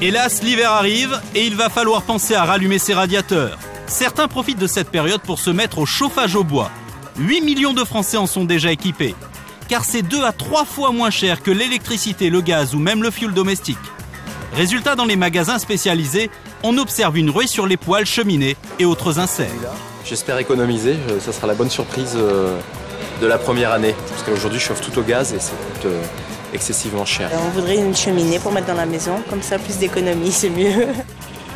Hélas, l'hiver arrive et il va falloir penser à rallumer ses radiateurs. Certains profitent de cette période pour se mettre au chauffage au bois. 8 millions de Français en sont déjà équipés, car c'est 2 à 3 fois moins cher que l'électricité, le gaz ou même le fioul domestique. Résultat, dans les magasins spécialisés, on observe une ruée sur les poêles, cheminées et autres inserts. J'espère économiser, ça sera la bonne surprise de la première année. Parce qu'aujourd'hui, je chauffe tout au gaz et ça coûte excessivement cher. On voudrait une cheminée pour mettre dans la maison, comme ça plus d'économie, c'est mieux.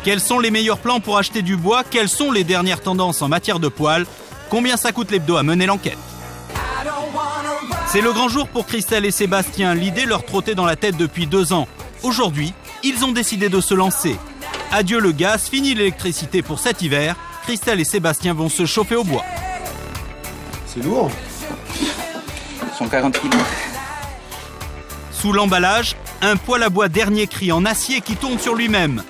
Quels sont les meilleurs plans pour acheter du bois? Quelles sont les dernières tendances en matière de poêles? Combien ça coûte l'hebdo à mener l'enquête? C'est le grand jour pour Christelle et Sébastien. L'idée leur trottait dans la tête depuis 2 ans. Aujourd'hui, ils ont décidé de se lancer. Adieu le gaz, fini l'électricité pour cet hiver. Christelle et Sébastien vont se chauffer au bois. C'est lourd. 140 kilos. Sous l'emballage, un poêle à bois dernier cri en acier qui tourne sur lui-même.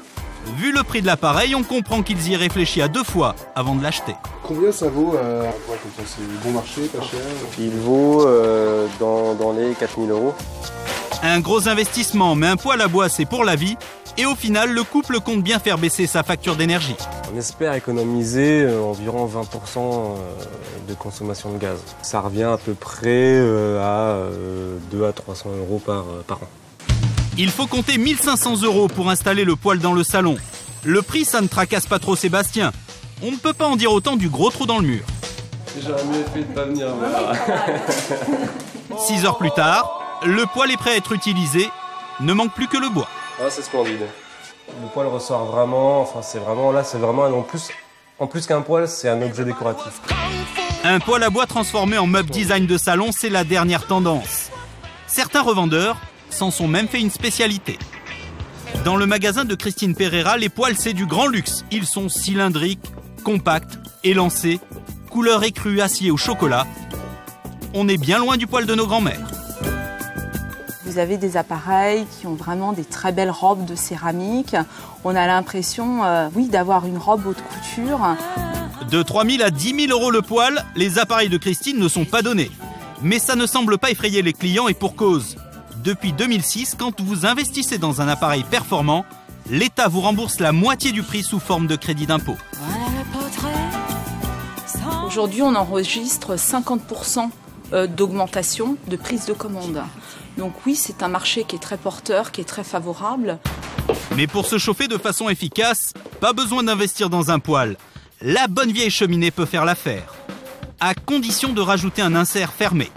Vu le prix de l'appareil, on comprend qu'ils y réfléchissent à 2 fois avant de l'acheter. Combien ça vaut un poêle comme ça? C'est bon marché, pas cher? Il vaut dans les 4 000 €. Un gros investissement, mais un poêle à bois, c'est pour la vie. Et au final, le couple compte bien faire baisser sa facture d'énergie. On espère économiser environ 20% de consommation de gaz. Ça revient à peu près à 2 à 300 € par an. Il faut compter 1 500 € pour installer le poêle dans le salon. Le prix, ça ne tracasse pas trop Sébastien. On ne peut pas en dire autant du gros trou dans le mur. J'aurais mieux fait de pas venir. 6 heures plus tard, le poêle est prêt à être utilisé. Ne manque plus que le bois. Ah, c'est splendide. Le poêle ressort vraiment, c'est vraiment en plus qu'un poêle, c'est un objet décoratif. Un poêle à bois transformé en meuble design de salon, c'est la dernière tendance. Certains revendeurs s'en sont même fait une spécialité. Dans le magasin de Christine Pereira, les poêles, c'est du grand luxe. Ils sont cylindriques, compacts, élancés, couleur écrue, acier ou chocolat. On est bien loin du poêle de nos grands-mères. Vous avez des appareils qui ont vraiment des très belles robes de céramique. On a l'impression, d'avoir une robe haute couture. De 3 000 à 10 000 € le poêle, les appareils de Christine ne sont pas donnés. Mais ça ne semble pas effrayer les clients et pour cause. Depuis 2006, quand vous investissez dans un appareil performant, l'État vous rembourse la moitié du prix sous forme de crédit d'impôt. Aujourd'hui, on enregistre 50% d'augmentation de prise de commande. Donc oui, c'est un marché qui est très porteur, qui est très favorable. Mais pour se chauffer de façon efficace, pas besoin d'investir dans un poêle. La bonne vieille cheminée peut faire l'affaire, à condition de rajouter un insert fermé.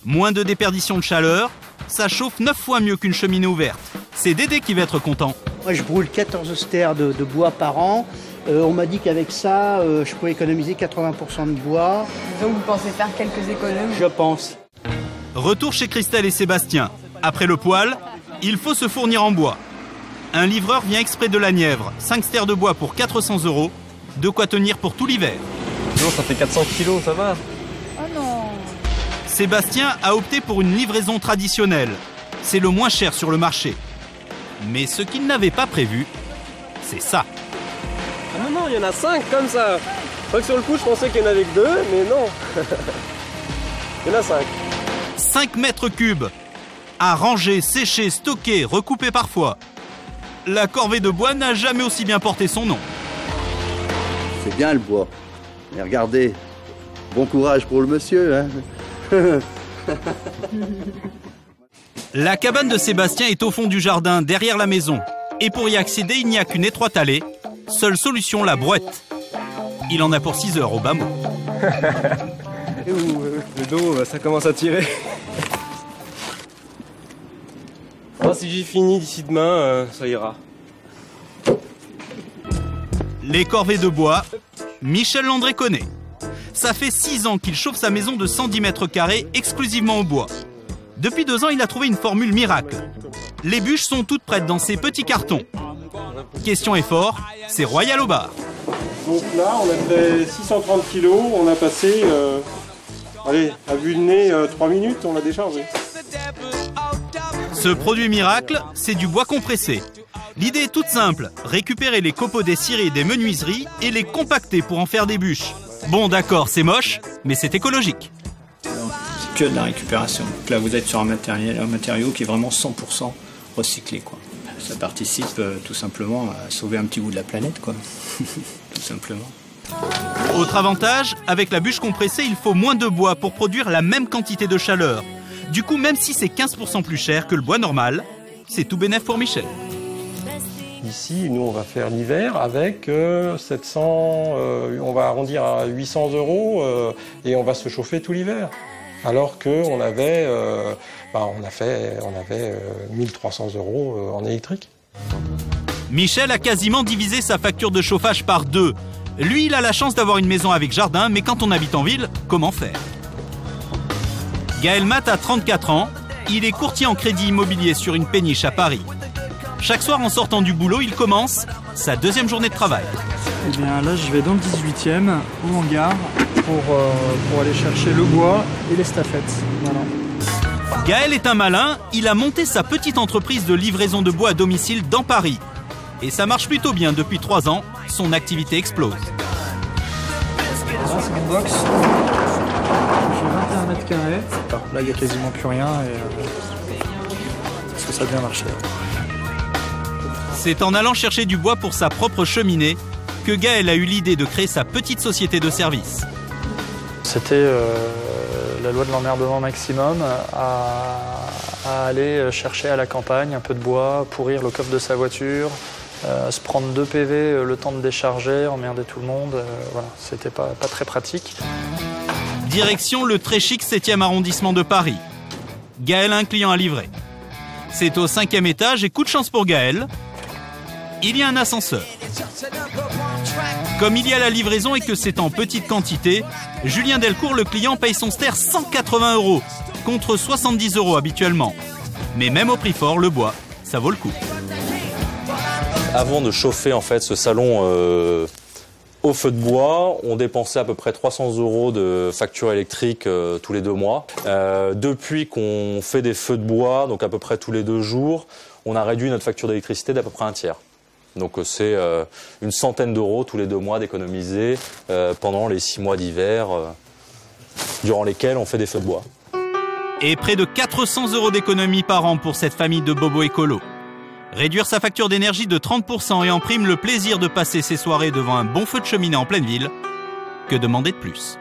Moins de déperdition de chaleur, ça chauffe 9 fois mieux qu'une cheminée ouverte. C'est Dédé qui va être content. Moi, je brûle 14 austères de bois par an. On m'a dit qu'avec ça, je pouvais économiser 80% de bois. Donc vous pensez faire quelques économies? Je pense. Retour chez Christelle et Sébastien. Après le poêle, il faut se fournir en bois. Un livreur vient exprès de la Nièvre. 5 stères de bois pour 400 €. De quoi tenir pour tout l'hiver. Non, ça fait 400 kilos, ça va. Oh non. Sébastien a opté pour une livraison traditionnelle. C'est le moins cher sur le marché. Mais ce qu'il n'avait pas prévu, c'est ça. Ah non, il y en a 5 comme ça. Pas que sur le coup, je pensais qu'il y en avait que 2, mais non. Il y en a 5. 5 mètres cubes. À ranger, sécher, stocker, recouper parfois. La corvée de bois n'a jamais aussi bien porté son nom. C'est bien le bois. Mais regardez, bon courage pour le monsieur, hein. La cabane de Sébastien est au fond du jardin, derrière la maison. Et pour y accéder, il n'y a qu'une étroite allée. Seule solution, la brouette. Il en a pour 6 heures au bas mot. Le dos, ça commence à tirer. Oh, si j'ai fini d'ici demain, ça ira. Les corvées de bois, Michel Landré connaît. Ça fait 6 ans qu'il chauffe sa maison de 110 mètres carrés exclusivement au bois. Depuis 2 ans, il a trouvé une formule miracle. Les bûches sont toutes prêtes dans ces petits cartons. Question effort, c'est royal au bar. Donc là, on a fait 630 kilos, on a passé, à vue de nez, 3 minutes, on l'a déchargé. Ce produit miracle, c'est du bois compressé. L'idée est toute simple, récupérer les copeaux des scieries et des menuiseries et les compacter pour en faire des bûches. Bon d'accord, c'est moche, mais c'est écologique. C'est que de la récupération. Donc là, vous êtes sur un matériau qui est vraiment 100% recyclé, quoi. ça participe tout simplement à sauver un petit bout de la planète, quoi. Tout simplement. Autre avantage, avec la bûche compressée, il faut moins de bois pour produire la même quantité de chaleur. Du coup, même si c'est 15% plus cher que le bois normal, c'est tout bénef pour Michel. Ici, nous, on va faire l'hiver avec 700, on va arrondir à 800 € et on va se chauffer tout l'hiver. Alors qu'on avait, on avait 1300 € en électrique. Michel a quasiment divisé sa facture de chauffage par 2. Lui, il a la chance d'avoir une maison avec jardin, mais quand on habite en ville, comment faire? Gaël Matt a 34 ans. Il est courtier en crédit immobilier sur une péniche à Paris. Chaque soir, en sortant du boulot, il commence sa deuxième journée de travail. Eh bien, là, je vais dans le 18e, au hangar, pour aller chercher le bois et les staffettes. Voilà. Gaël est un malin. Il a monté sa petite entreprise de livraison de bois à domicile dans Paris. Et ça marche plutôt bien depuis 3 ans. Son activité explose. Là, c'est mon box. J'ai 21 mètres carrés. Là, il n'y a quasiment plus rien. Parce que ça a bien marché. C'est en allant chercher du bois pour sa propre cheminée que Gaël a eu l'idée de créer sa petite société de service. C'était la loi de l'emmerdement maximum à aller chercher à la campagne un peu de bois, pourrir le coffre de sa voiture, se prendre 2 PV le temps de décharger, emmerder tout le monde. Voilà, c'était pas très pratique. Direction le très chic 7e arrondissement de Paris. Gaël a un client à livrer. C'est au 5e étage et coup de chance pour Gaël, il y a un ascenseur. Comme il y a la livraison et que c'est en petite quantité, Julien Delcourt, le client, paye son ster 180 € contre 70 € habituellement. Mais même au prix fort, le bois, ça vaut le coup. Avant de chauffer en fait ce salon au feu de bois, on dépensait à peu près 300 € de facture électrique tous les 2 mois. Depuis qu'on fait des feux de bois, donc à peu près tous les 2 jours, on a réduit notre facture d'électricité d'à peu près 1/3. Donc c'est une centaine d'euros tous les 2 mois d'économiser pendant les 6 mois d'hiver durant lesquels on fait des feux de bois. Et près de 400 € d'économie par an pour cette famille de bobos écolos. Réduire sa facture d'énergie de 30% et en prime le plaisir de passer ses soirées devant un bon feu de cheminée en pleine ville, que demander de plus?